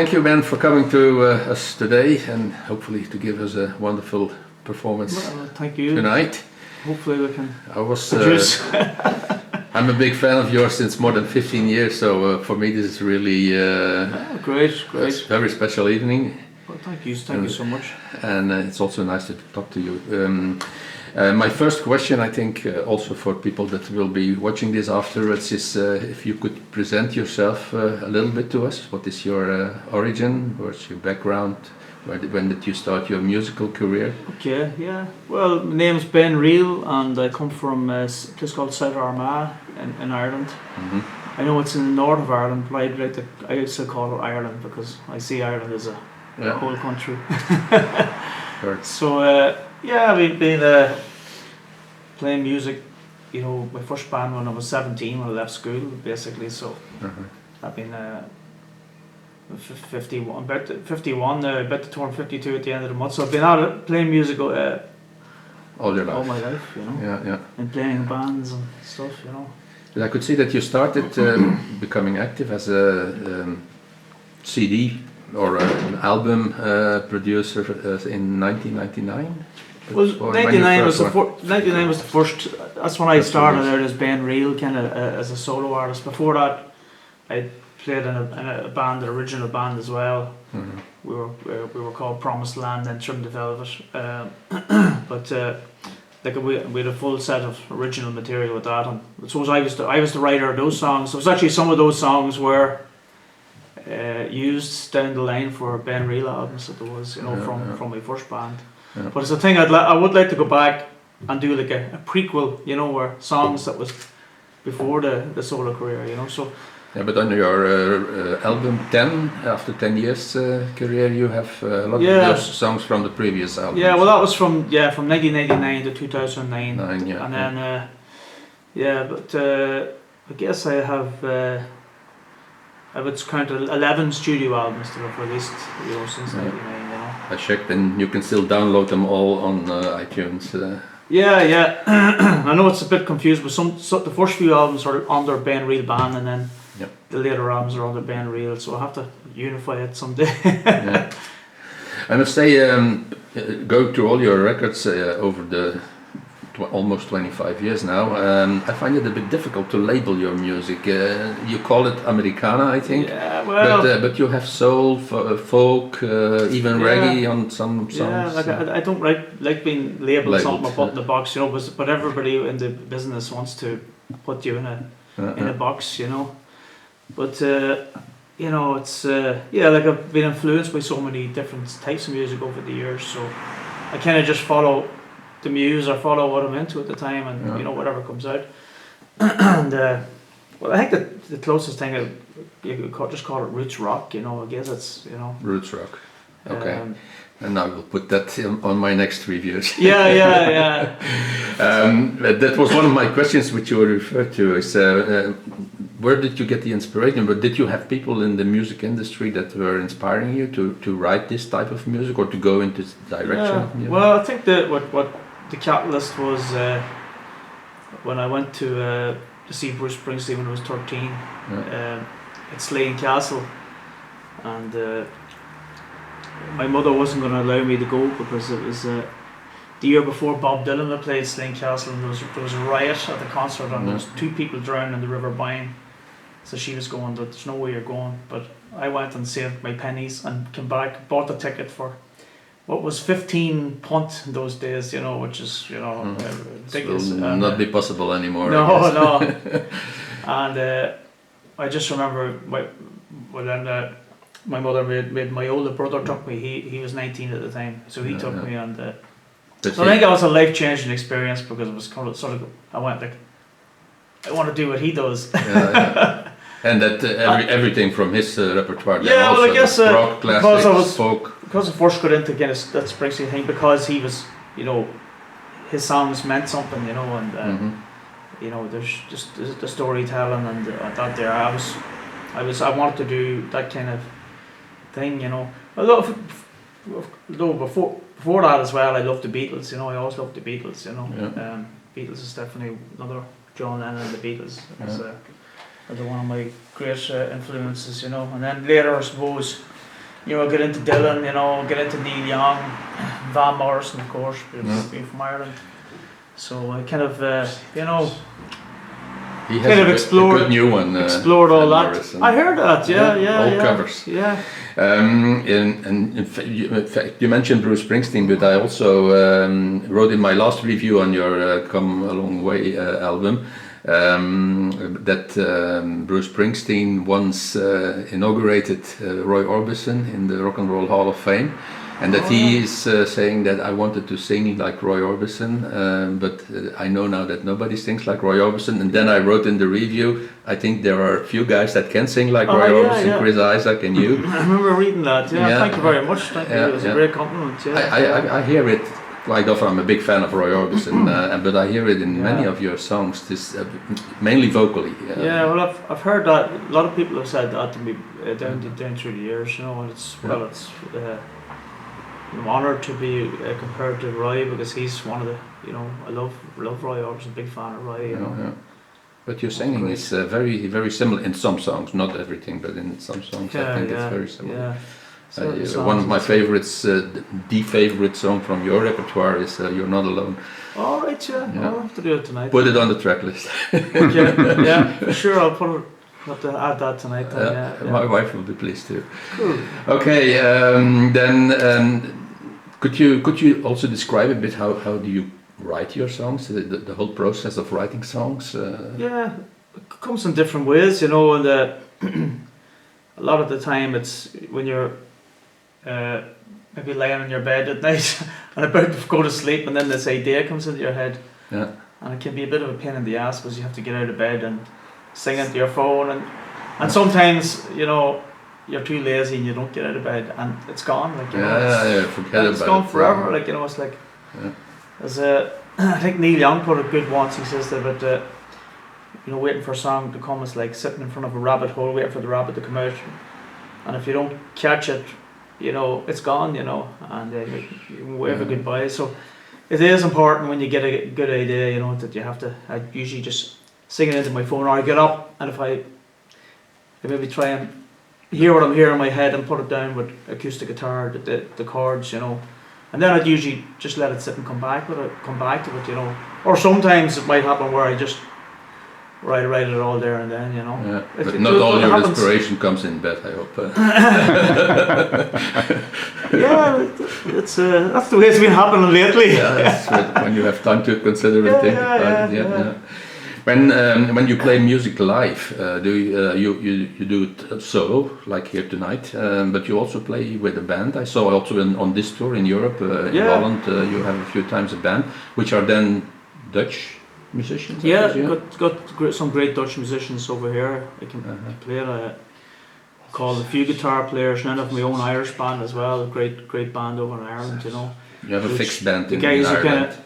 Thank you, Ben, for coming to us today and hopefully to give us a wonderful performance thank you. Tonight. Hopefully we can produce. I'm a big fan of yours since more than 15 years, so for me this is really great. a very special evening. Well, thank you so much. And it's also nice to talk to you. My first question, I think, also for people that will be watching this afterwards, is if you could present yourself a little bit to us. What is your origin? What's your background? When did you start your musical career? Okay, yeah. Well, my name's Ben Reel, and I come from a place called South Armagh in Ireland. I know it's in the north of Ireland, but I used to call it Ireland because I see Ireland as a whole country. So. Yeah, I've been playing music, my first band when I was 17 when I left school, basically, so I've been 51, about to turn 52 at the end of the month, so I've been out playing music all your life. All my life, and playing in bands and stuff, I could see that you started becoming active as a CD or an album producer in 1999? Well, 99 was the first. That's when I started out as Ben Reel, kind of as a solo artist. Before that, I played in a band, an original band as well. We were called Promised Land and Trim the Velvet. But we had a full set of original material with that, and I suppose I was the writer of those songs. So it was actually some of those songs were used down the line for Ben Reel albums that there was, from my first band. Yeah. But it's a thing I would like to go back and do like a prequel, where songs that was before the solo career, so. Yeah, but on your album 10, after 10 years career, you have a lot of those songs from the previous album. Yeah, well that was from 1999 to 2009. And then, but I guess I have it's kind of 11 studio albums that I've released, since 99. I checked, and you can still download them all on iTunes. Yeah. I know it's a bit confused, but the first few albums are under Ben Reel Band, and then the later albums are under Ben Reel. So I have to unify it someday. I must say, going through all your records over the almost 25 years now, I find it a bit difficult to label your music. You call it Americana, I think. Yeah, well, but you have soul, folk, even reggae on some songs. Yeah, I don't like being labeled something or put in the box, but everybody in the business wants to put you in a box, But it's I've been influenced by so many different types of music over the years, so I kind of just follow the muse or follow what I'm into at the time, and whatever comes out. And well, I think that the closest thing you could just call it roots rock. I guess it's roots rock. Okay. And I will put that on my next reviews. Yeah. That was one of my questions which you referred to. Is where did you get the inspiration? But did you have people in the music industry that were inspiring you to write this type of music or to go into this direction? Yeah. Well, I think that what the catalyst was when I went to see Bruce Springsteen when I was 13 at Slane Castle, and my mother wasn't going to allow me to go because it was the year before Bob Dylan had played Slane Castle, and there was a riot at the concert, and there was 2 people drowned in the River Boyne. So she was going, there's no way you're going. But I went and saved my pennies and came back, bought the ticket for what was 15 punt in those days, which is, ridiculous. Will not be possible anymore. No. And I just remember my mother made my older brother took me. He was 19 at the time, so he took me, and so I think that was a life-changing experience because it was kind of sort of, I went like, I want to do what he does. And that everything from his repertoire. Yeah, well, I guess rock, classics, folk. Because I first got into kind of that Springsteen thing, because he was, his songs meant something, and there's just the storytelling and that there. I wanted to do that kind of thing, Although before that as well, I loved the Beatles. I always loved the Beatles. Beatles is definitely another. John Lennon and the Beatles are one of my great influences. And then later, I suppose, you know, get into Dylan, you know, get into Neil Young, Van Morrison, of course, being from Ireland. So I kind of, you know, He has kind of a explored, good new one. Explored all Van that. Morrison. I heard that, yeah. All covers. Yeah. In fact, you mentioned Bruce Springsteen, but I also wrote in my last review on your Come a Long Way album that Bruce Springsteen once inaugurated Roy Orbison in the Rock and Roll Hall of Fame, and that he is saying that I wanted to sing like Roy Orbison, but I know now that nobody sings like Roy Orbison. And then I wrote in the review, I think there are a few guys that can sing like Roy Orbison, Chris Isaak and you. I remember reading that, thank you very much, thank you, it was a great compliment. I hear it quite often. I'm a big fan of Roy Orbison, but I hear it in many of your songs, this mainly vocally. Well, I've heard that, a lot of people have said that to me down through the years, you know, and it's, I'm honoured to be compared to Roy, because he's one of the, you know, I love Roy Orbison, big fan of Roy, you know. But your singing is very, very similar in some songs, not everything, but in some songs I think it's very similar. One of my favorites, the favorite song from your repertoire is You're Not Alone. All right, I'll have to do it tonight. Put it on the track list. Okay, for sure, I'll have to add that tonight. My wife will be pleased too. Cool. Okay, then could you also describe a bit how do you write your songs, the whole process of writing songs? It comes in different ways, you know, and a lot of the time it's when you're maybe lying in your bed at night and about to go to sleep, and then this idea comes into your head, and it can be a bit of a pain in the ass because you have to get out of bed and sing into your phone, and sometimes, you know, you're too lazy and you don't get out of bed and it's gone, like, you know, forget about it. It's gone forever, like, you know, it's like there's I think Neil Young put it good once. He says that about you know, waiting for a song to come is like sitting in front of a rabbit hole waiting for the rabbit to come out, and if you don't catch it, you know, it's gone, you know, and you wave a goodbye. So it is important when you get a good idea, you know, that you have to, I usually just sing it into my phone, or I get up, and if I maybe try and hear what I'm hearing in my head and put it down with acoustic guitar, the chords, you know, and then I'd usually just let it sit and come back to it, you know. Or sometimes it might happen where I just write it all there and then, you know. Yeah, but not all your inspiration comes in bed, I hope. It's that's the way it's been happening lately. That's when you have time to consider and think about it. When you play music live, do you do it solo like here tonight? But you also play with a band. I saw also on this tour in Europe, in Holland, you have a few times a band, which are then Dutch musicians. Got some great Dutch musicians over here. I can play it. Called a few guitar players, and I have my own Irish band as well. A great band over in Ireland, you know. You have a fixed band in guys Ireland.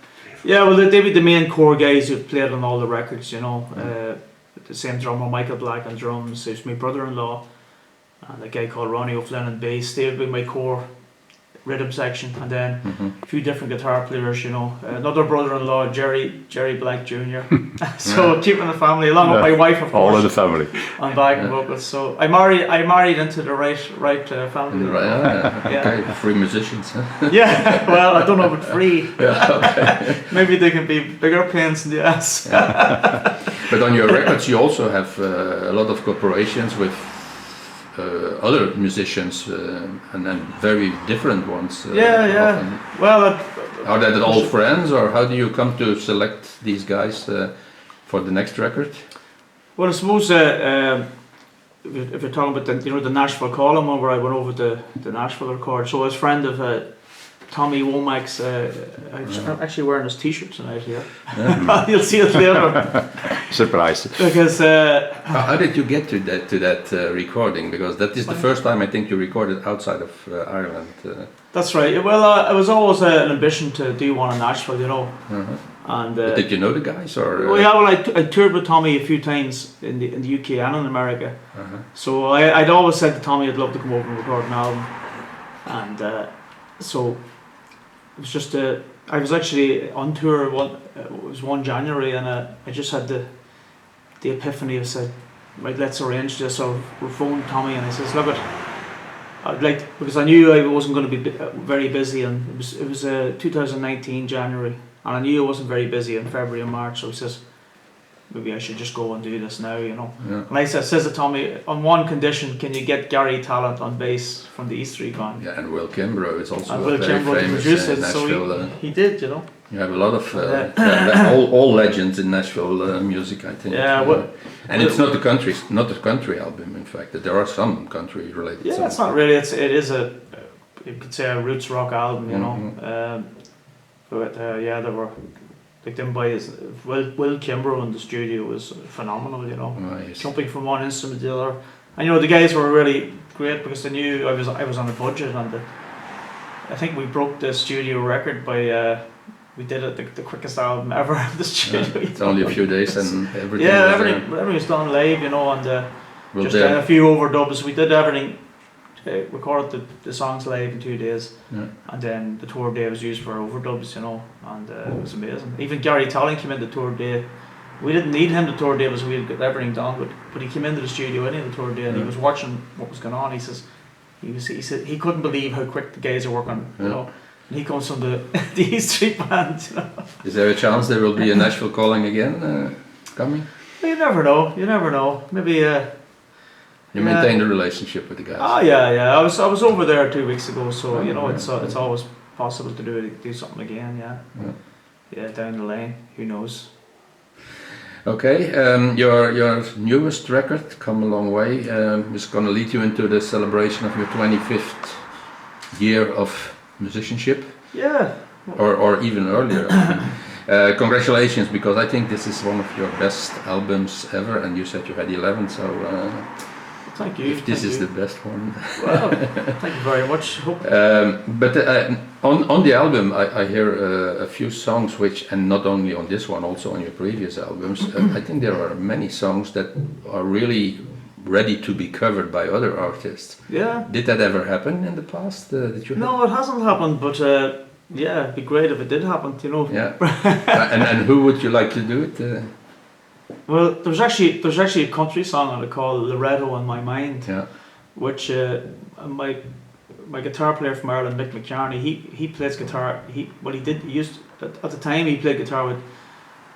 They be the main core guys who played on all the records, you know. The same drummer, Michael Black, on drums. There's my brother-in-law and a guy called Ronnie O'Flynn on bass. They would be my core rhythm section, and then a few different guitar players, you know. Another brother-in-law, Jerry Black Jr. So keeping the family along with my wife, of course. All of the family. On backing vocals. So I married into the right family. Okay, free musicians. Huh? Yeah, well, I don't know about free. Maybe they can be bigger pains in the ass. But on your records, you also have a lot of collaborations with other musicians and very different ones. Often. Well, are that all friends, or how do you come to select these guys for the next record? Well, I suppose if you're talking about the Nashville Calling one, where I went over the Nashville record, so I was a friend of Tommy Womack's. I'm actually wearing his T-shirt tonight here. You'll see it later. Surprise! Because how did you get to that recording? Because that is the first time I think you recorded outside of Ireland. That's right. Well, it was always an ambition to do one in Nashville, you know. And did you know the guys, or? Well, I toured with Tommy a few times in the UK and in America. So I'd always said to Tommy I'd love to come over and record an album, and so it was just I was actually on tour it was one January, and I just had the epiphany. I said, right, let's arrange this. So we phoned Tommy and I says, look, I'd like, because I knew I wasn't going to be very busy, and it was 2019 January, and I knew I wasn't very busy in February and March. So I says, maybe I should just go and do this now, you know. Yeah. And I says to Tommy, on one condition, can you get Gary Talent on bass from the East Street Band? Yeah, and Will Kimbrough is also And Will very Kimbrough famous produced in it, so Nashville. he did, you know. You have a lot of all legends in Nashville music, I think. Yeah, and it's not a country album. In fact, there are some country related. Yeah, songs. it's not really. It is you could say a roots rock album, you know. But yeah, there were like them boys. Will Kimbrough in the studio was phenomenal, you know. Oh, yes. Jumping from one instrument to the other, and you know the guys were really great because they knew I was on a budget, and I think we broke the studio record by. We did it the quickest album ever in the studio. Yeah, it's only a few days and everything. Yeah, was everything was done live, you know, and well, just a few overdubs. We did everything, recorded the songs live in 2 days, and then the tour day was used for overdubs, you know, and it was amazing. Even Gary Talent came in the tour day. We didn't need him the tour day because we had got everything done, but he came into the studio any of the tour day and he was watching what was going on. He said he couldn't believe how quick the guys are working, you know. And he comes from the East Street Band, you know. Is there a chance there will be a Nashville Calling again coming? You never know. You never know. Maybe. You maintain the relationship with the guys. Oh yeah. I was over there 2 weeks ago, so you know it's always possible to do something again. Yeah, down the line. Who knows? Okay, your newest record, Come a Long Way, is going to lead you into the celebration of your 25th year of musicianship. Yeah. Or even earlier. Congratulations, because I think this is one of your best albums ever, and you said you had 11, so thank you. If this is the best one. Well, thank you very much. But on the album, I hear a few songs which, and not only on this one, also on your previous albums, I think there are many songs that are really ready to be covered by other artists. Yeah. Did that ever happen in the past? No, it hasn't happened, but yeah, it'd be great if it did happen, you know. Yeah. and who would you like to do it? Well, there's actually a country song on it called Loretto on My Mind. Yeah. Which my guitar player from Ireland, Mick McCartney, he plays guitar. He used at the time he played guitar with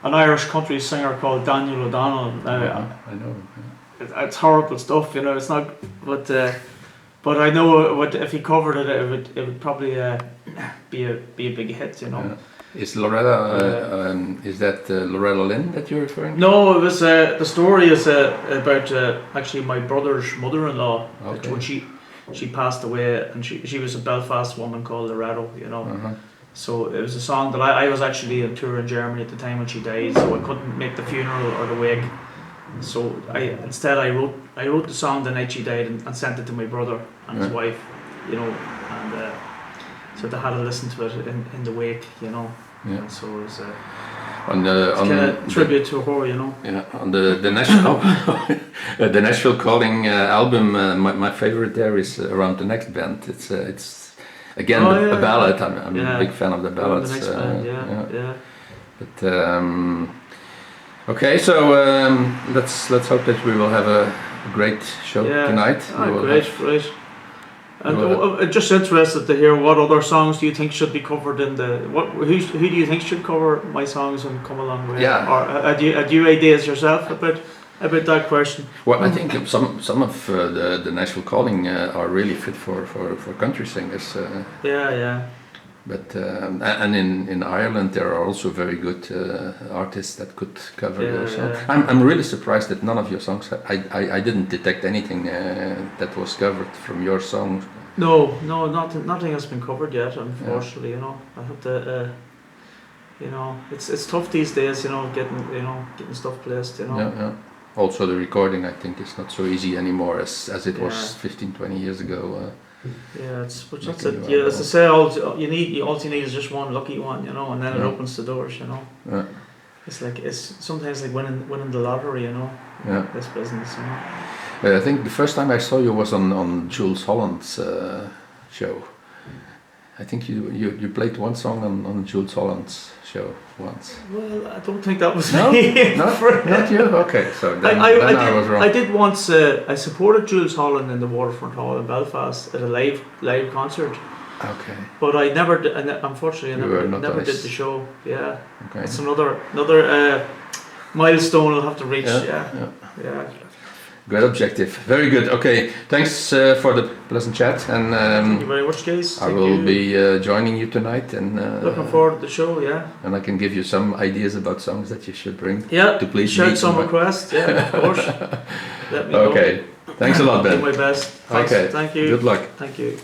an Irish country singer called Daniel O'Donnell. I know. Yeah. It's horrible stuff, you know. It's not, but I know if he covered it, it would probably be a big hit, you know. Yeah. Is Loretta? Is that Loretta Lynn that you're referring to? No, it was the story is about actually my brother's mother-in-law. Okay. When she passed away, and she was a Belfast woman called Loretto, you know. So it was a song that I was actually on tour in Germany at the time when she died, so I couldn't make the funeral or the wake. So I wrote the song the night she died and sent it to my brother and his wife, you know, and so they had to listen to it in the wake, you know. Yeah. And so it was on kind of tribute to her, you know. Yeah, on the Nashville the Nashville Calling album, my favorite there is Around the Next Bend. It's again a ballad. I'm a big fan of the ballads. The Next Bend, yeah. But okay, so let's hope that we will have a great show tonight. Great. And just interested to hear what other songs do you think should be covered in the who do you think should cover my songs and Come a Long Way? Yeah. Or do you ideas yourself about that question? Well, I think some of the Nashville Calling are really fit for country singers. Yeah. But and in Ireland there are also very good artists that could cover those songs. Yeah. I'm really surprised that none of your songs. I didn't detect anything that was covered from your songs. No, nothing has been covered yet. Unfortunately, you know, I have to. You know, it's tough these days. You know, getting stuff placed. You know. Yeah. Also, the recording I think is not so easy anymore as it was 15-20 years ago. Yeah, that's it. Yeah, as I say, all you need is just one lucky one, you know, and then it opens the doors, you know. Yeah. It's sometimes like winning the lottery, you know. Yeah. This business, you know. I think the first time I saw you was on Jules Holland's show. I think you played one song on Jules Holland's show once. Well, I don't think that was No, me. not you. Okay, so then I was wrong. I did once. I supported Jules Holland in the Waterfront Hall in Belfast at a live concert. Okay. But I never, unfortunately, I never did the show. Yeah, Okay. it's another milestone I'll have to reach. Yeah. Great objective. Very good. Okay. Thanks for the pleasant chat, and Thank you very much, guys. I will be joining you tonight, and Looking forward to the show. Yeah. and I can give you some ideas about songs that you should bring. Yeah. To please shout me some tonight. requests. Yeah, of course. Let me know. Okay. Thanks a lot, Do Ben. my best. Thanks. Okay. Thank you. Good luck. Thank you.